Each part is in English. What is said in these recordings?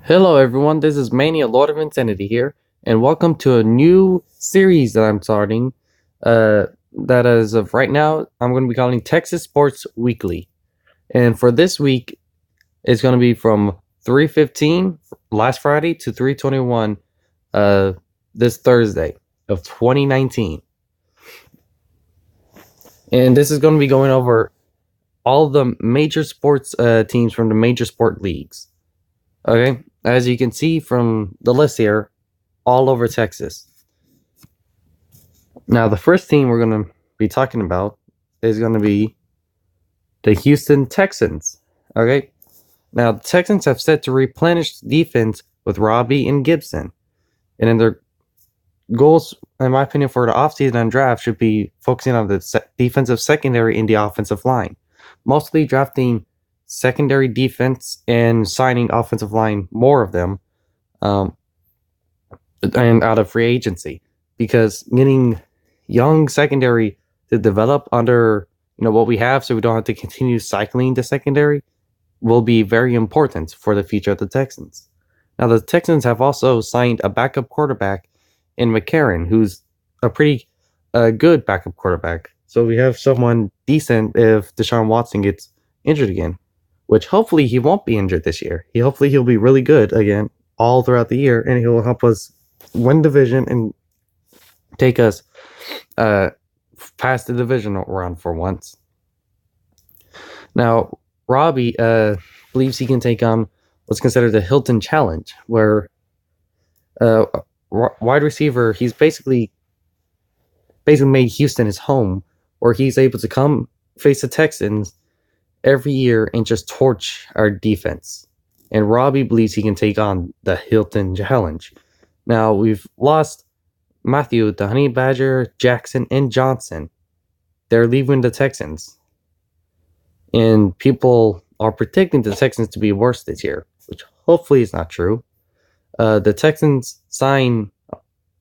Hello, everyone. This is Mania Lord of Insanity here, and welcome to a new series that I'm starting. That as of right now, I'm going to be calling Texas Sports Weekly. And for this week, it's going to be from 3:15 last Friday to 3:21 this Thursday of 2019. And this is going to be going over all the major sports teams from the major sport leagues. Okay, as you can see from the list here, all over Texas. Now, the first team we're going to be talking about is going to be the Houston Texans. Okay, now the Texans have set to replenish defense with Robbie and Gibson, and in their goals, in my opinion, for the offseason and draft should be focusing on the defensive secondary and the offensive line, mostly drafting secondary defense and signing offensive line, more of them, and out of free agency, because getting young secondary to develop under what we have, so we don't have to continue cycling the secondary, will be very important for the future of the Texans. Now, the Texans have also signed a backup quarterback in McCarron, who's a pretty good backup quarterback. So we have someone decent if Deshaun Watson gets injured again, which hopefully he won't be injured this year. Hopefully he'll be really good again all throughout the year, and he'll help us win division and take us past the divisional round for once. Now, Robbie believes he can take on what's considered the Hilton Challenge, where wide receiver, he's basically made Houston his home, where he's able to come face the Texans every year and just torch our defense. And Robbie believes he can take on the Hilton Challenge. Now, we've lost Matthew, the Honey Badger, Jackson, and Johnson. They're leaving the Texans. And people are predicting the Texans to be worse this year, which hopefully is not true. The Texans sign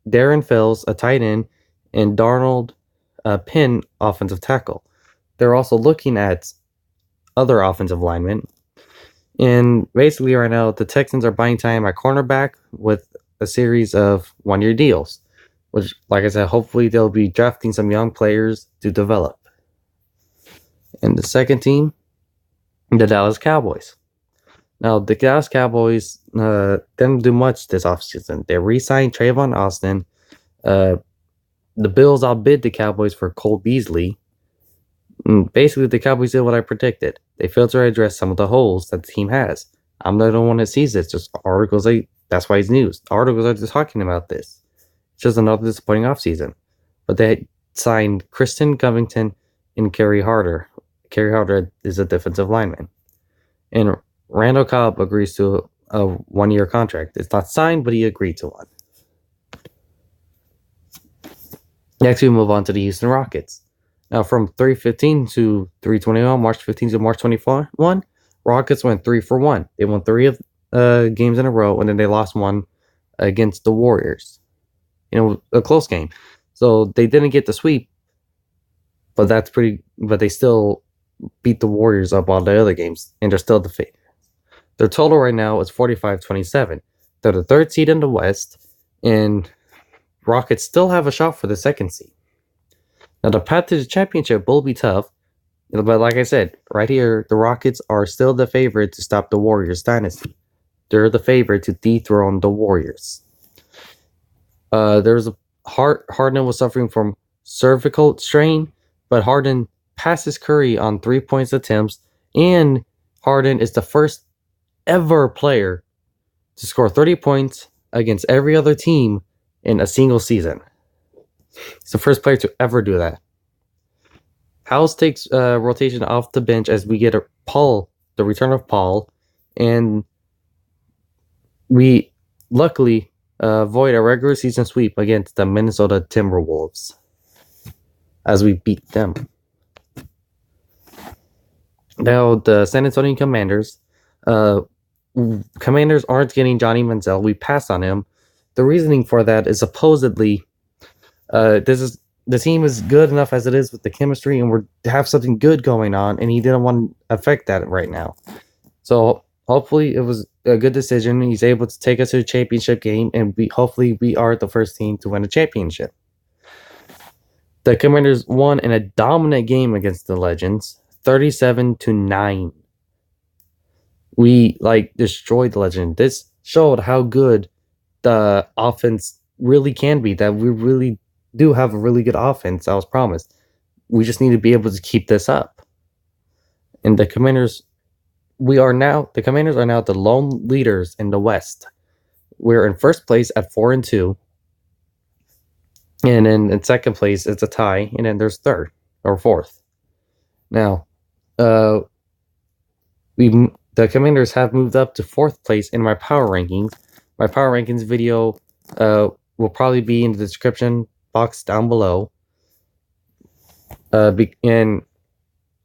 Darren Fells, a tight end, and Darnold Penn, offensive tackle. They're also looking at other offensive linemen. And basically right now, the Texans are buying time at cornerback with a series of one-year deals, which, like I said, hopefully they'll be drafting some young players to develop. And the second team, the Dallas Cowboys. Now, the Dallas Cowboys didn't do much this offseason. They re-signed Trayvon Austin. The Bills outbid the Cowboys for Cole Beasley. And basically, the Cowboys did what I predicted. They failed to address some of the holes that the team has. I'm not the only one that sees this. Just articles, that's why it's news. Articles are just talking about this. It's just another disappointing offseason. But they signed Kristen Covington and Kerry Harder. Kerry Harder is a defensive lineman. And Randall Cobb agrees to a one-year contract. It's not signed, but he agreed to one. Next, we move on to the Houston Rockets. Now, from 3:15 to 3:21, March 15 to March 21, Rockets went 3-for-1. They won 3 of games in a row, and then they lost one against the Warriors. A close game. So they didn't get the sweep, but they still beat the Warriors up all the other games, and they're still defeated. Their total right now is 45-27. They're the third seed in the West, and Rockets still have a shot for the second seed. Now, the path to the championship will be tough, but like I said, right here, the Rockets are still the favorite to stop the Warriors dynasty. They're the favorite to dethrone the Warriors. Harden was suffering from cervical strain, but Harden passes Curry on 3-point attempts, and Harden is the first ever player to score 30 points against every other team in a single season. He's the first player to ever do that. House takes rotation off the bench as we get the return of Paul, and we luckily avoid a regular season sweep against the Minnesota Timberwolves as we beat them. Now, the San Antonio Commanders aren't getting Johnny Manziel. We passed on him. The reasoning for that is supposedly the team is good enough as it is with the chemistry, and we have something good going on, and he didn't want to affect that right now. So hopefully it was a good decision. He's able to take us to a championship game, and hopefully we are the first team to win a championship. The Commanders won in a dominant game against the Legends, 37-9. We destroyed the Legend. This showed how good the offense really can be. That we really do have a really good offense. I was promised. We just need to be able to keep this up. And the Commanders are now the lone leaders in the West. We're in first place at 4-2. And then in second place, it's a tie. And then there's third or fourth. Now, the Commanders have moved up to fourth place in my power rankings. My power rankings video will probably be in the description box down below. And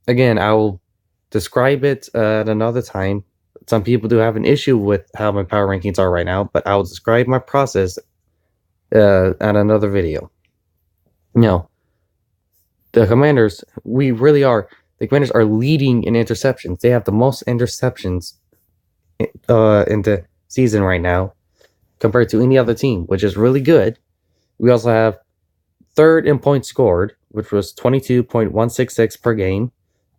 again, I will describe it at another time. Some people do have an issue with how my power rankings are right now, but I will describe my process at another video. Now, the Commanders, the Commanders are leading in interceptions. They have the most interceptions in the season right now compared to any other team, which is really good. We also have third in points scored, which was 22.166 per game,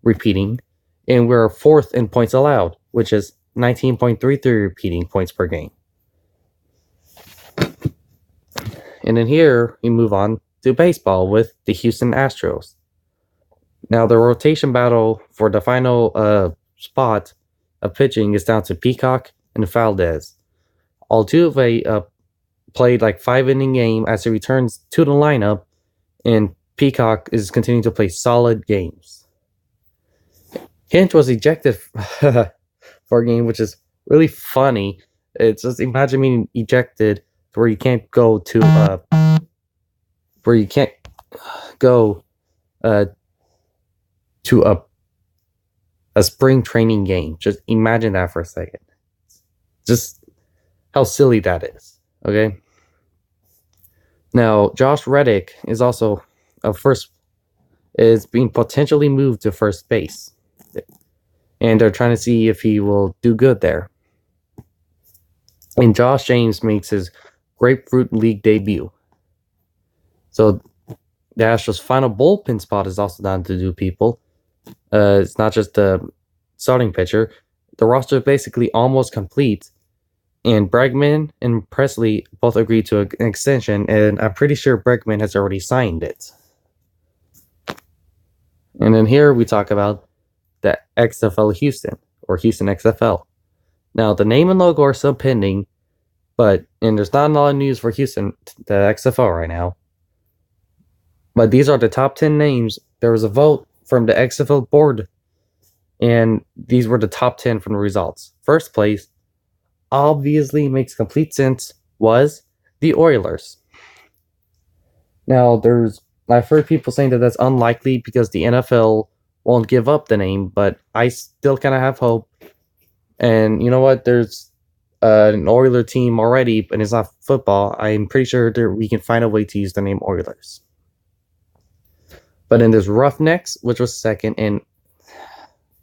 repeating. And we're fourth in points allowed, which is 19.33 repeating points per game. And then here we move on to baseball with the Houston Astros. Now the rotation battle for the final spot of pitching is down to Peacock and Valdez. Altuve played 5-inning game as he returns to the lineup, and Peacock is continuing to play solid games. Hinch was ejected for a game, which is really funny. It's just imagine being ejected to where you can't go to to a spring training game. Just imagine that for a second. Just how silly that is. Okay. Now, Josh Reddick is also is being potentially moved to first base. And they're trying to see if he will do good there. And Josh James makes his Grapefruit League debut. So the Astros' final bullpen spot is also down to two people. It's not just the starting pitcher. The roster is basically almost complete. And Bregman and Presley both agreed to an extension, and I'm pretty sure Bregman has already signed it. And then here we talk about the XFL Houston, or Houston XFL. Now, the name and logo are still pending, and there's not a lot of news for Houston, the XFL right now. But these are the top 10 names. There was a vote from the XFL board, and these were the top 10 from the results. First place, obviously makes complete sense, was the Oilers. Now, I've heard people saying that that's unlikely because the NFL won't give up the name, but I still kind of have hope. And you know what? There's an Oiler team already, and it's not football. I'm pretty sure we can find a way to use the name Oilers. But then there's Roughnecks, which was second, and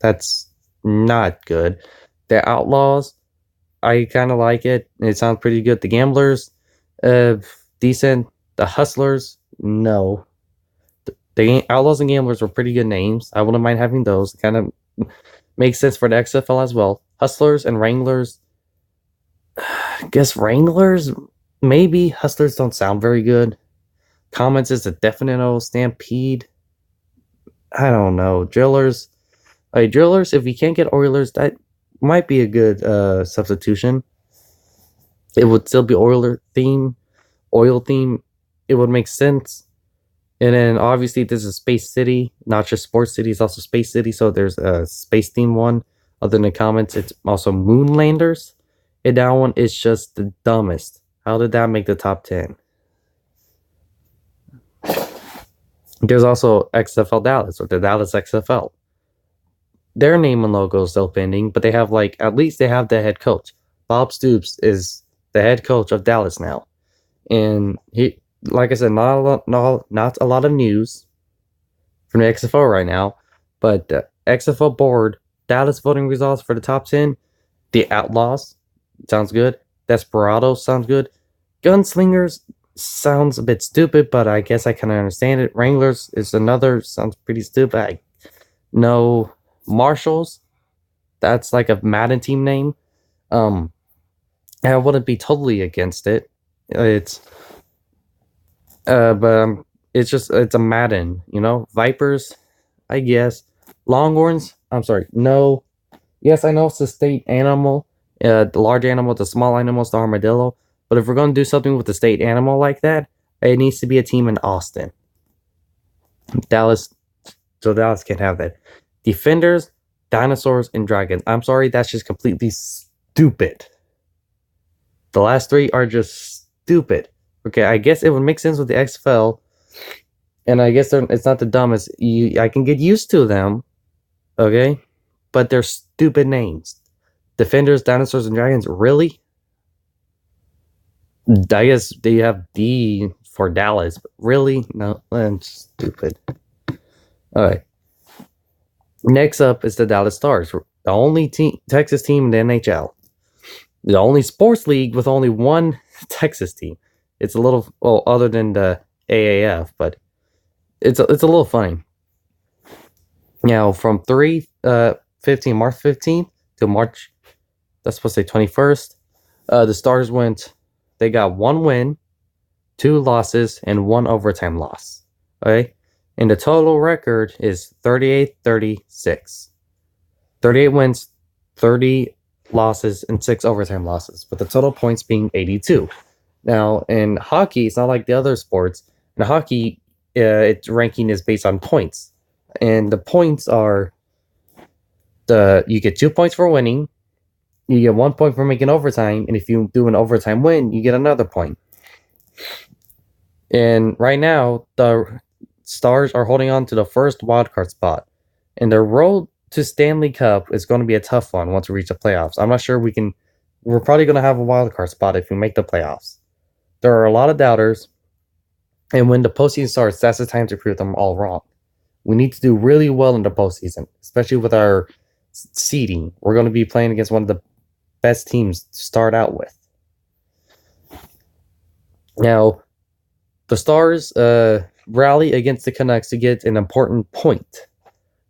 that's not good. The Outlaws, I kind of like it. It sounds pretty good. The Gamblers, decent. The Hustlers, no. The Outlaws and Gamblers were pretty good names. I wouldn't mind having those. It kind of makes sense for the XFL as well. Hustlers and Wranglers. I guess Wranglers, maybe. Hustlers don't sound very good. Comets is a definite no. Stampede, I don't know. Drillers. Drillers, if we can't get Oilers, that might be a good substitution. It would still be oil theme. It would make sense. And then obviously this is Space City, not just Sports City, it's also Space City. So there's a space theme one. Other than the comments, it's also Moonlanders. And that one is just the dumbest. How did that make the top 10? There's also XFL Dallas, or the Dallas XFL. Their name and logo is still pending, but they have at least they have the head coach. Bob Stoops is the head coach of Dallas now. And he, like I said, not a lot of news from the XFL right now, but the XFL board, Dallas voting results for the top 10, the Outlaws, sounds good. Desperados sounds good. Gunslingers sounds a bit stupid, but I guess I can understand it. Wranglers is another, sounds pretty stupid. I know Marshals, that's like a Madden team name. I wouldn't be totally against it. It's but it's just it's a Madden, you know. Vipers, I guess. Longhorns, I'm sorry, no. Yes, I know it's a state animal. The large animal, the small animals, the armadillo. But if we're gonna do something with the state animal like that, it needs to be a team in Austin. Dallas, so Dallas can have that. Defenders, dinosaurs, and dragons. I'm sorry, that's just completely stupid. The last three are just stupid. Okay, I guess it would make sense with the XFL, and I guess it's not the dumbest. I can get used to them, okay, but they're stupid names. Defenders, dinosaurs, and dragons. Really? I guess they have D for Dallas, but really? No, that's stupid. All right. Next up is the Dallas Stars, the only Texas team in the NHL. The only sports league with only one Texas team. It's a little, well, other than the AAF, but it's a little funny. Now, from March 15th to March, that's supposed to say 21st, the Stars they got 1 win, 2 losses, and 1 overtime loss. Okay? And the total record is 38-36. 38 wins, 30 losses, and 6 overtime losses, with the total points being 82. Now, in hockey, it's not like the other sports. In hockey, its ranking is based on points. And the points are you get 2 points for winning, you get 1 point for making overtime, and if you do an overtime win, you get another point. And right now, the Stars are holding on to the first wildcard spot. And the road to Stanley Cup is going to be a tough one once we reach the playoffs. I'm not sure we're probably going to have a wildcard spot if we make the playoffs. There are a lot of doubters, and when the postseason starts, that's the time to prove them all wrong. We need to do really well in the postseason, especially with our seeding. We're going to be playing against one of the best teams to start out with. Now, the Stars rally against the Canucks to get an important point.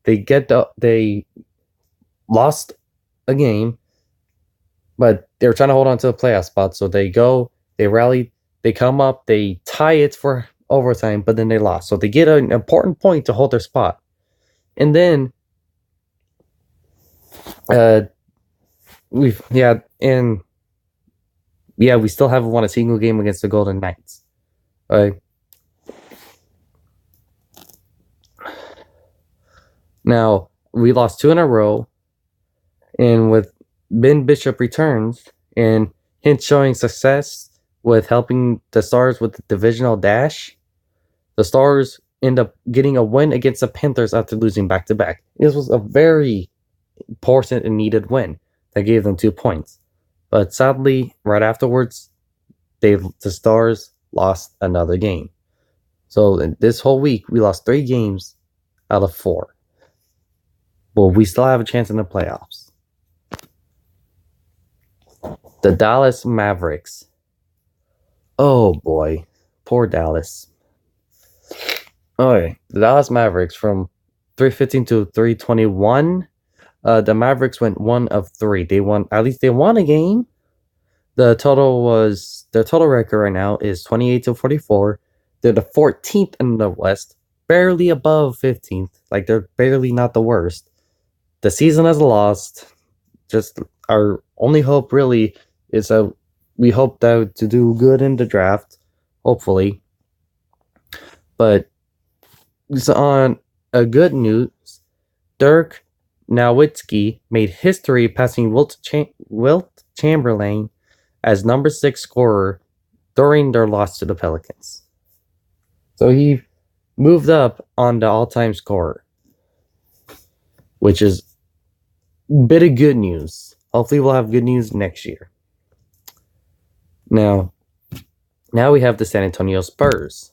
They lost a game, but they were trying to hold on to a playoff spot. So they rally, they come up, they tie it for overtime, but then they lost. So they get an important point to hold their spot. And then we still haven't won a single game against the Golden Knights. Now, we lost 2 in a row, and with Ben Bishop returns, and him showing success with helping the Stars with the divisional dash, the Stars end up getting a win against the Panthers after losing back-to-back. This was a very important and needed win that gave them 2 points. But sadly, right afterwards, the Stars lost another game. So in this whole week, we lost 3 games out of 4. Well, we still have a chance in the playoffs. The Dallas Mavericks. Oh boy, poor Dallas. Okay, the Dallas Mavericks from 315 to 321. The Mavericks went 1 of 3. They won a game. Their total record right now is 28-44. They're the 14th in the West, barely above 15th. Like, they're barely not the worst. The season is lost. Just our only hope really is we hope to do good in the draft, hopefully. But on a good news, Dirk Nowitzki made history passing Wilt Chamberlain as number 6 scorer during their loss to the Pelicans. So he moved up on the all-time scorer, which is a bit of good news. Hopefully we'll have good news next year. Now we have the San Antonio Spurs.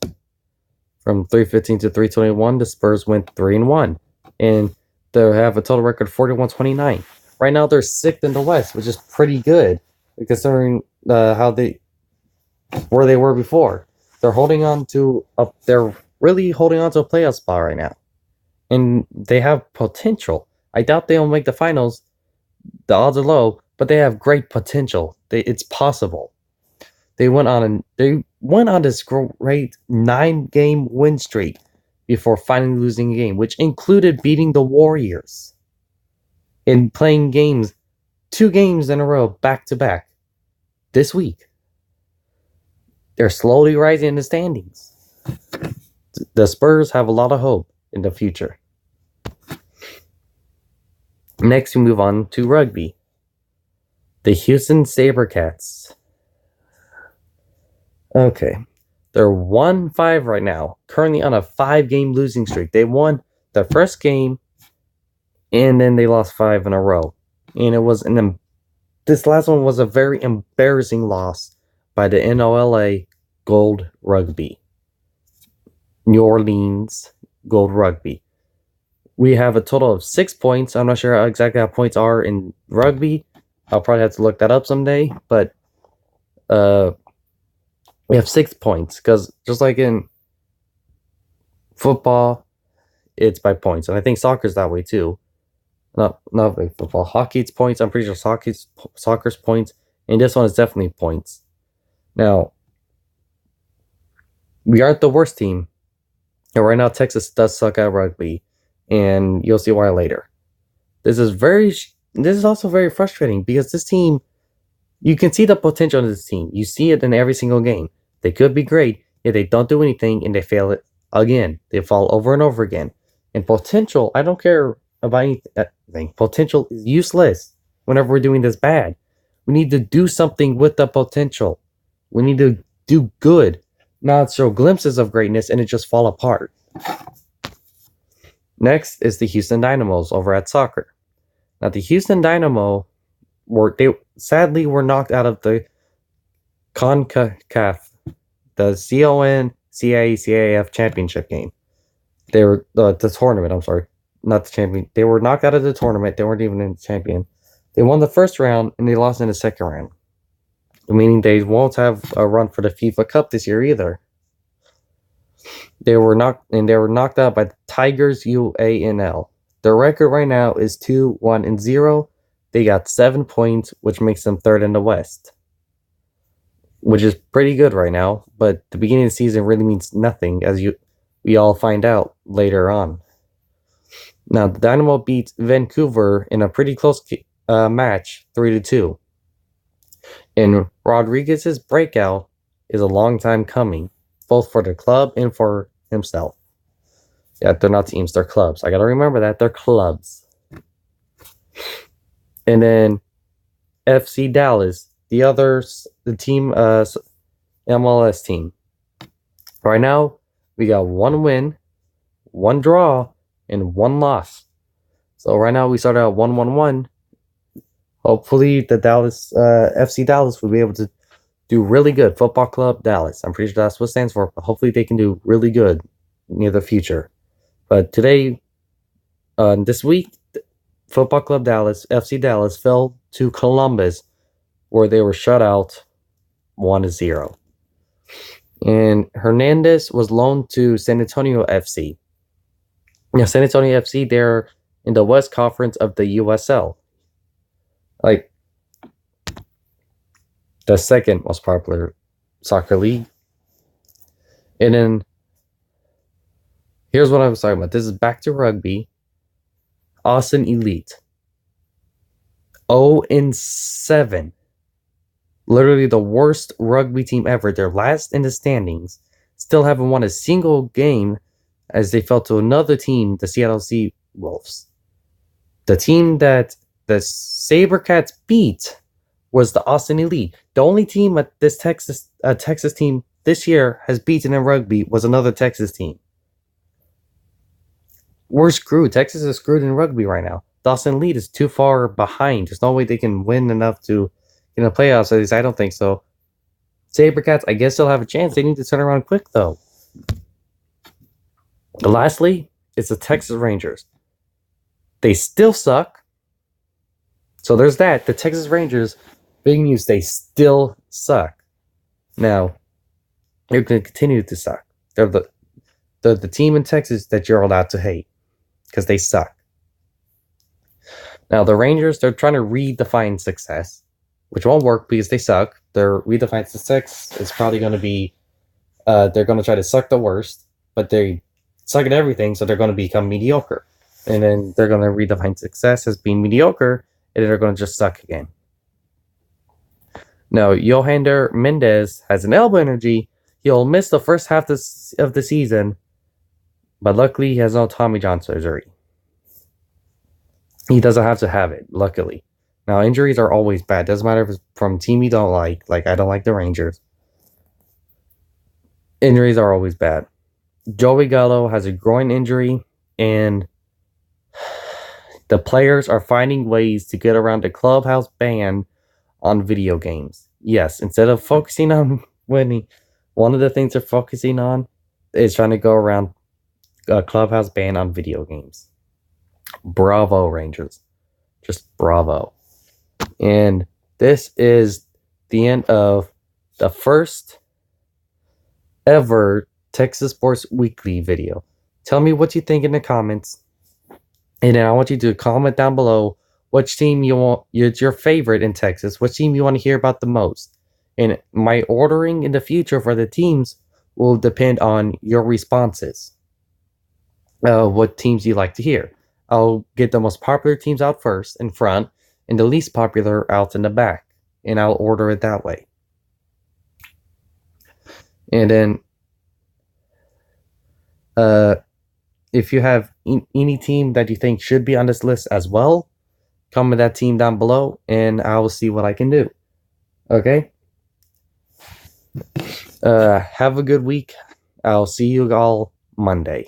From 315 to 321, the Spurs went 3-1. And they have a total record of 41-29. Right now they're 6th in the West, which is pretty good. considering where they were before. They're they're really holding on to a playoff spot right now, and they have potential. I doubt they'll make the finals. The odds are low, but they have great potential. It's possible. They went on this great 9-game win streak before finally losing a game, which included beating the Warriors and playing 2 games in a row back to back this week. They're slowly rising in the standings. The Spurs have a lot of hope in the future. Next, we move on to rugby. The Houston SaberCats. Okay. They're 1-5 right now, currently on a 5-game losing streak. They won the first game, and then they lost 5 in a row. And this last one was a very embarrassing loss by the NOLA Gold Rugby. New Orleans Gold Rugby. We have a total of 6 points. I'm not sure exactly how points are in rugby. I'll probably have to look that up someday. But we have 6 points because just like in football, it's by points. And I think soccer's that way too. Not like football. Hockey, it's points. I'm pretty sure soccer's points. And this one is definitely points. Now, we aren't the worst team. And right now, Texas does suck at rugby. And you'll see why later. This is also very frustrating because this team, you can see the potential in this team. You see it in every single game. They could be great, yet they don't do anything and they fail it again. They fall over and over again. And potential, I don't care about anything. Potential is useless whenever we're doing this bad. We need to do something with the potential. We need to do good, not show glimpses of greatness and it just fall apart. Next is the Houston Dynamos over at soccer. Now, the Houston Dynamo sadly were knocked out of the CONCACAF, the CONCACAF championship game. They were the tournament. I'm sorry, not the champion. They were knocked out of the tournament. They weren't even in the champion. They won the first round and they lost in the second round, meaning they won't have a run for the FIFA Cup this year either. They were knocked out by the Tigers UANL. Their record right now is 2-1-0. They got 7 points, which makes them third in the West, which is pretty good right now. But the beginning of the season really means nothing, as we all find out later on. Now, the Dynamo beat Vancouver in a pretty close match, 3-2. And Rodriguez's breakout is a long time coming, both for the club and for himself. Yeah, they're not teams, they're clubs. I gotta remember that, they're clubs. And then FC Dallas, the team, MLS team. Right now, we got 1 win, 1 draw, and 1 loss. So right now we started out 1-1-1. Hopefully the FC Dallas will be able to do really good. Football Club Dallas. I'm pretty sure that's what it stands for. But hopefully they can do really good near the future. But today, this week, Football Club Dallas, FC Dallas, fell to Columbus, where they were shut out 1-0. And Hernandez was loaned to San Antonio FC. Now, San Antonio FC, they're in the West Conference of the USL. Like, the second most popular soccer league. And then, here's what I was talking about. This is back to rugby. Austin Elite. 0-7. Literally the worst rugby team ever. They're last in the standings. Still haven't won a single game as they fell to another team, the Seattle Seawolves. The team that the SaberCats beat was the Austin Elite. The only team at this Texas team this year has beaten in rugby was another Texas team. We're screwed. Texas is screwed in rugby right now. The Austin Elite is too far behind. There's no way they can win enough to get in the playoffs. At least I don't think so. SaberCats, I guess they'll have a chance. They need to turn around quick, though. Lastly, it's the Texas Rangers. They still suck. So there's that. The Texas Rangers Big news, they still suck. Now, they're going to continue to suck. They're the team in Texas that you're allowed to hate because they suck. Now, the Rangers, they're trying to redefine success, which won't work because they suck. Their redefined success is probably going to be they're going to try to suck the worst, but they suck at everything, so they're going to become mediocre. And then they're going to redefine success as being mediocre, and they're going to just suck again. Now, Yohander Mendez has an elbow injury. He'll miss the first half of the season, but luckily he has no Tommy John surgery. He doesn't have to have it, luckily. Now, injuries are always bad. Doesn't matter if it's from a team you don't like I don't like the Rangers. Injuries are always bad. Joey Gallo has a groin injury, and the players are finding ways to get around the clubhouse ban on video games. Yes, instead of focusing on winning, one of the things they're focusing on is trying to go around a clubhouse ban on video games. Bravo, Rangers. Just bravo. And this is the end of the first ever Texas Sports Weekly video. Tell me what you think in the comments. And then I want you to comment down below which team you want, your favorite in Texas, which team you want to hear about the most. And my ordering in the future for the teams will depend on your responses. What teams you like to hear. I'll get the most popular teams out first in front and the least popular out in the back. And I'll order it that way. And then if you have any team that you think should be on this list as well, comment that team down below and I will see what I can do. Okay? Have a good week. I'll see you all Monday.